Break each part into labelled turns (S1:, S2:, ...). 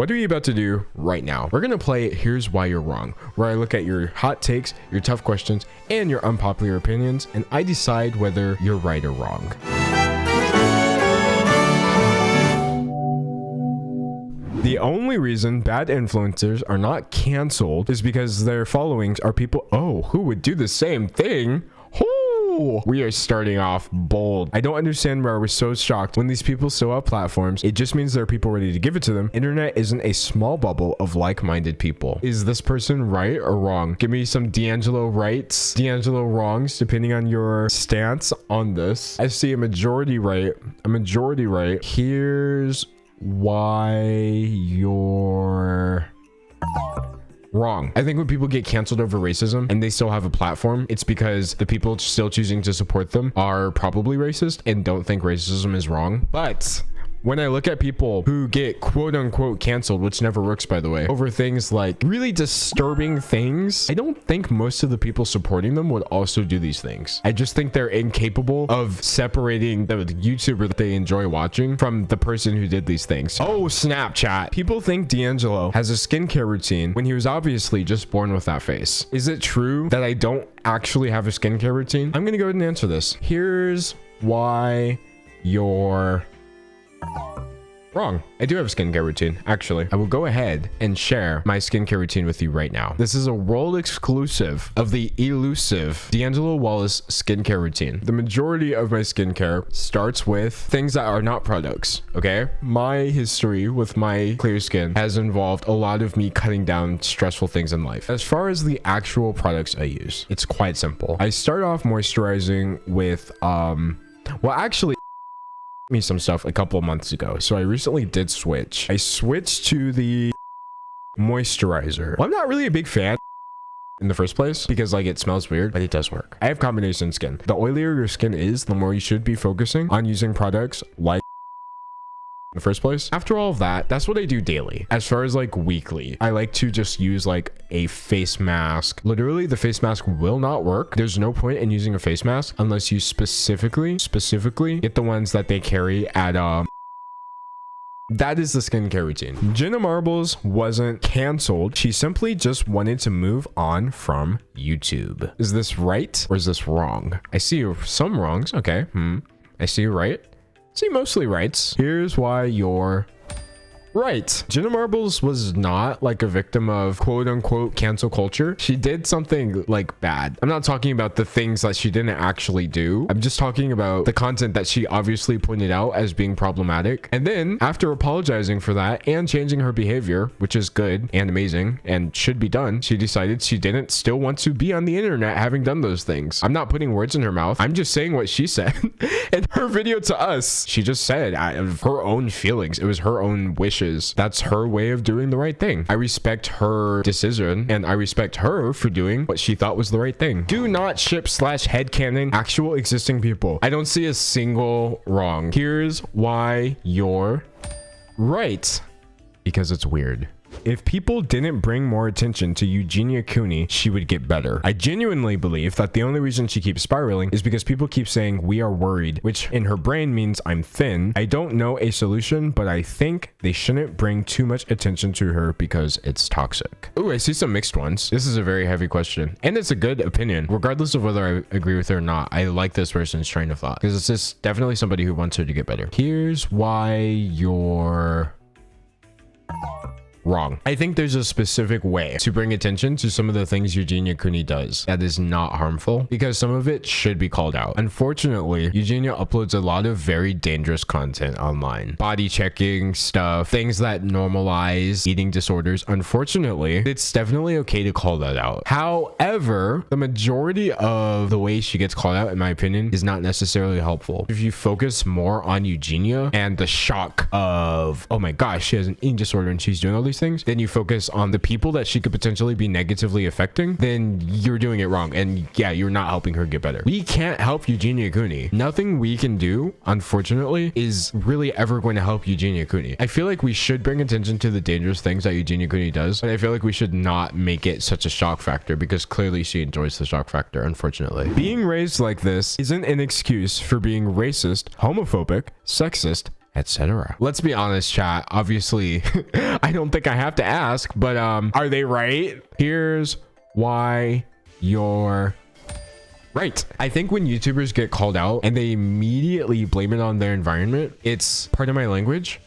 S1: What are you about to do right now? We're gonna play Here's Why You're Wrong, where I look at your hot takes, your tough questions, and your unpopular opinions, and I decide whether you're right or wrong. The only reason bad influencers are not canceled is because their followings are people, who would do the same thing. We are starting off bold. I don't understand why we're so shocked when these people still have platforms. It just means there are people ready to give it to them. Internet isn't a small bubble of like-minded people. Is this person right or wrong? Give me some D'Angelo rights, D'Angelo wrongs, depending on your stance on this. I see a majority right. Here's why you're wrong. I think when people get canceled over racism and they still have a platform, it's because the people still choosing to support them are probably racist and don't think racism is wrong. But when I look at people who get quote unquote canceled, which never works by the way, over things like really disturbing things, I don't think most of the people supporting them would also do these things. I just think they're incapable of separating the YouTuber that they enjoy watching from the person who did these things. Oh, Snapchat. People think D'Angelo has a skincare routine when he was obviously just born with that face. Is it true that I don't actually have a skincare routine? I'm gonna go ahead and answer this. Here's why you're wrong. I do have a skincare routine. Actually, I will go ahead and share my skincare routine with you right now. This is a world exclusive of the elusive D'Angelo Wallace skincare routine. The majority of my skincare starts with things that are not products, okay? My history with my clear skin has involved a lot of me cutting down stressful things in life. As far as the actual products I use, it's quite simple. I start off moisturizing with, actually, me some stuff a couple of months ago, so I recently did switch. I switched to the moisturizer. Well, I'm not really a big fan in the first place because like it smells weird, but it does work. I have combination skin. The oilier your skin is, the more you should be focusing on using products like in the first place. After all of that, that's what I do daily. As far as like weekly, I like to just use like a face mask. Literally, the face mask will not work. There's no point in using a face mask unless you specifically get the ones that they carry at that is the skincare routine. Jenna Marbles wasn't canceled. She simply just wanted to move on from YouTube. Is this right or is this wrong? I see some wrongs. Okay. I see right. See mostly rights. Here's why you're right. Jenna Marbles was not like a victim of quote unquote cancel culture. She did something like bad. I'm not talking about the things that she didn't actually do. I'm just talking about the content that she obviously pointed out as being problematic. And then after apologizing for that and changing her behavior, which is good and amazing and should be done, she decided she didn't still want to be on the internet having done those things. I'm not putting words in her mouth. I'm just saying what she said in her video to us. She just said out of her own feelings. It was her own wish. That's her way of doing the right thing. I respect her decision and I respect her for doing what she thought was the right thing. Do not ship / headcanon actual existing people. I don't see a single wrong. Here's why you're right. Because it's weird. If people didn't bring more attention to Eugenia Cooney, she would get better. I genuinely believe that the only reason she keeps spiraling is because people keep saying we are worried, which in her brain means I'm thin. I don't know a solution, but I think they shouldn't bring too much attention to her because it's toxic. Ooh, I see some mixed ones. This is a very heavy question and it's a good opinion. Regardless of whether I agree with her or not, I like this person's train of thought because it's just definitely somebody who wants her to get better. Here's why you're wrong. I think there's a specific way to bring attention to some of the things Eugenia Cooney does that is not harmful because some of it should be called out. Unfortunately, Eugenia uploads a lot of very dangerous content online. Body checking stuff, things that normalize eating disorders. Unfortunately, it's definitely okay to call that out. However, the majority of the way she gets called out, in my opinion, is not necessarily helpful. If you focus more on Eugenia and the shock of, oh my gosh, she has an eating disorder and she's doing all these things, then you focus on the people that she could potentially be negatively affecting, then you're doing it wrong. And yeah, you're not helping her get better. We can't help Eugenia Cooney. Nothing we can do, unfortunately, is really ever going to help Eugenia Cooney. I feel like we should bring attention to the dangerous things that Eugenia Cooney does, but I feel like we should not make it such a shock factor because clearly she enjoys the shock factor, unfortunately. Being raised like this isn't an excuse for being racist, homophobic, sexist, etc. Let's be honest, chat. Obviously, I don't think I have to ask, but are they right? Here's why you're right. I think when YouTubers get called out and they immediately blame it on their environment, it's, pardon my language,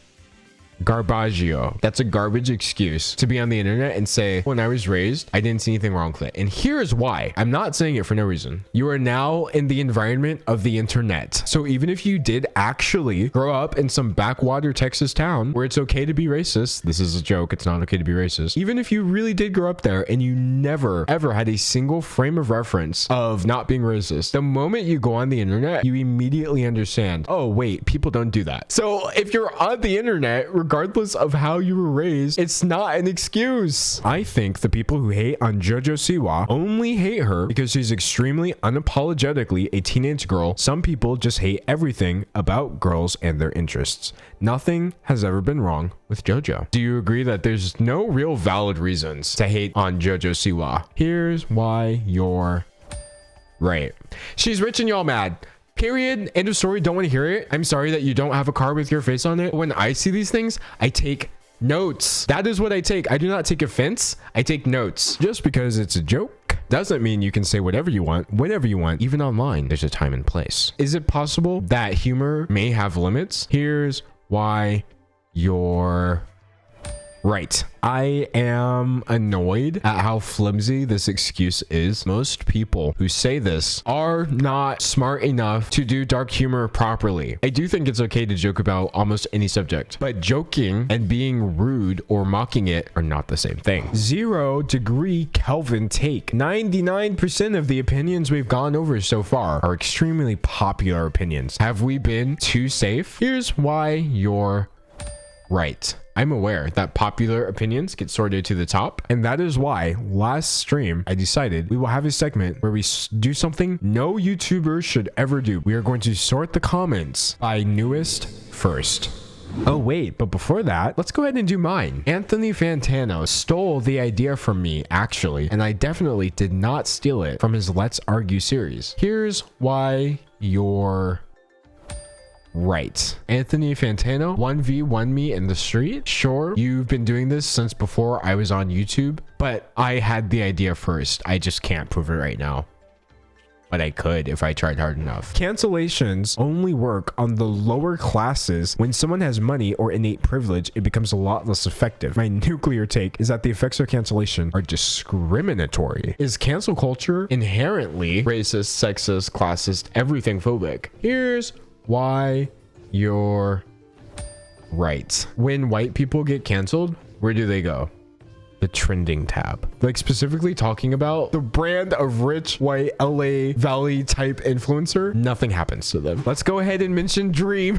S1: garbaggio. That's a garbage excuse to be on the internet and say, when I was raised, I didn't see anything wrong with it. And here's why. I'm not saying it for no reason. You are now in the environment of the internet. So even if you did actually grow up in some backwater Texas town where it's okay to be racist, this is a joke, it's not okay to be racist. Even if you really did grow up there and you never ever had a single frame of reference of not being racist, the moment you go on the internet, you immediately understand, oh wait, people don't do that. So if you're on the internet, regardless of how you were raised, it's not an excuse. I think the people who hate on JoJo SIWA only hate her because she's extremely unapologetically a teenage girl. Some people just hate everything about girls and their interests. Nothing has ever been wrong with JoJo. Do you agree that there's no real valid reasons to hate on JoJo SIWA? Here's why you're right. She's rich and y'all mad. Period. End of story. Don't want to hear it. I'm sorry that you don't have a car with your face on it. When I see these things, I take notes. That is what I take. I do not take offense. I take notes. Just because it's a joke doesn't mean you can say whatever you want, whenever you want. Even online, there's a time and place. Is it possible that humor may have limits? Here's why you're right. I am annoyed at how flimsy this excuse is. Most people who say this are not smart enough to do dark humor properly. I do think it's okay to joke about almost any subject, but joking and being rude or mocking it are not the same thing. 0 degree Kelvin take. 99% of the opinions we've gone over so far are extremely popular opinions. Have we been too safe? Here's why you're right. I'm aware that popular opinions get sorted to the top, and that is why last stream I decided we will have a segment where we do something no YouTuber should ever do. We are going to sort the comments by newest first. Oh wait, but before that, let's go ahead and do mine. Anthony Fantano stole the idea from me, actually, and I definitely did not steal it from his Let's Argue series. Here's why you're right. Anthony Fantano 1v1 me in the street. Sure, you've been doing this since before I was on YouTube, but I had the idea first. I just can't prove it right now, but I could if I tried hard enough. Cancellations only work on the lower classes. When someone has money or innate privilege, it becomes a lot less effective. My nuclear take is that the effects of cancellation are discriminatory. Is cancel culture inherently racist, sexist, classist, everything phobic? Here's why you're right. When white people get canceled, where do they go? The trending tab. Like specifically talking about the brand of rich white LA Valley type influencer, nothing happens to them. Let's go ahead and mention Dream.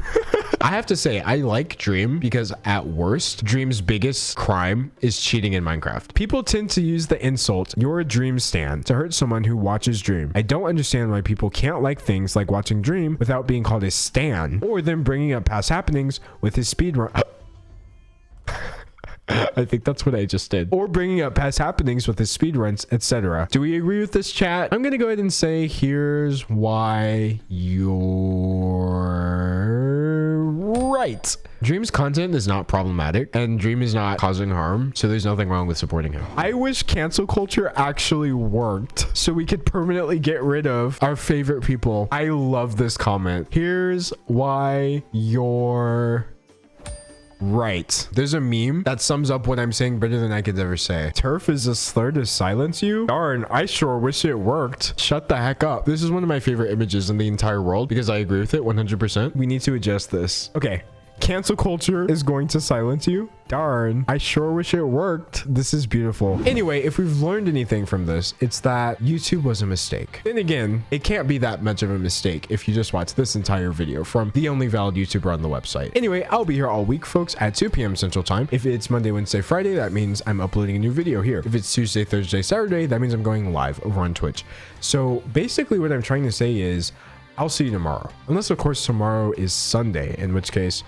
S1: I have to say, I like Dream because at worst, Dream's biggest crime is cheating in Minecraft. People tend to use the insult, "You're a Dream stan," to hurt someone who watches Dream. I don't understand why people can't like things like watching Dream without being called a stan, or them bringing up past happenings with his speedrun. I think that's what I just did. Or bringing up past happenings with his speedruns, etc. Do we agree with this, chat? I'm gonna go ahead and say here's why you're right. Dream's content is not problematic and Dream is not causing harm, so there's nothing wrong with supporting him. I wish cancel culture actually worked so we could permanently get rid of our favorite people. I love this comment. Here's why you're right. There's a meme that sums up what I'm saying better than I could ever say. Turf is a slur to silence you? Darn, I sure wish it worked. Shut the heck up. This is one of my favorite images in the entire world because I agree with it 100%. We need to adjust this. Okay. Cancel culture is going to silence you? Darn, I sure wish it worked. This is beautiful. Anyway, if we've learned anything from this, it's that YouTube was a mistake. Then again, it can't be that much of a mistake if you just watch this entire video from the only valid YouTuber on the website. Anyway, I'll be here all week, folks, at 2 p.m. Central Time. If it's Monday, Wednesday, Friday, that means I'm uploading a new video here. If it's Tuesday, Thursday, Saturday, that means I'm going live over on Twitch. So basically what I'm trying to say is, I'll see you tomorrow. Unless, of course, tomorrow is Sunday, in which case,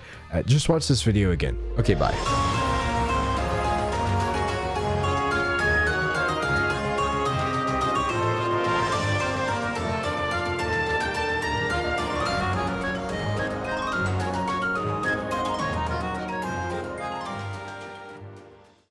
S1: just watch this video again. Okay, bye.